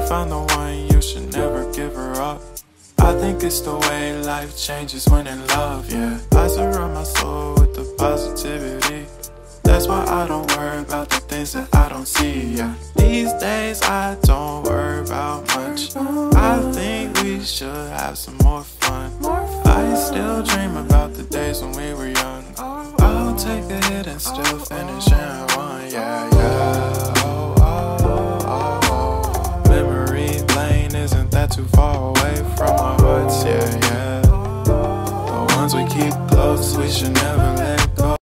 find the one, you should never give her up. I think it's the way life changes when in love, yeah. I surround my soul with the positivity. That's why I don't worry about the things that I don't see, yeah. These days I don't worry about much. I think we should have some more fun. I still dream about the days when we were young. I'll take a hit and still finish in one, yeah, yeah. Oh, oh, oh, oh. Memory lane, isn't that too far away from our hearts, yeah, yeah. The ones we keep close, we should never let go.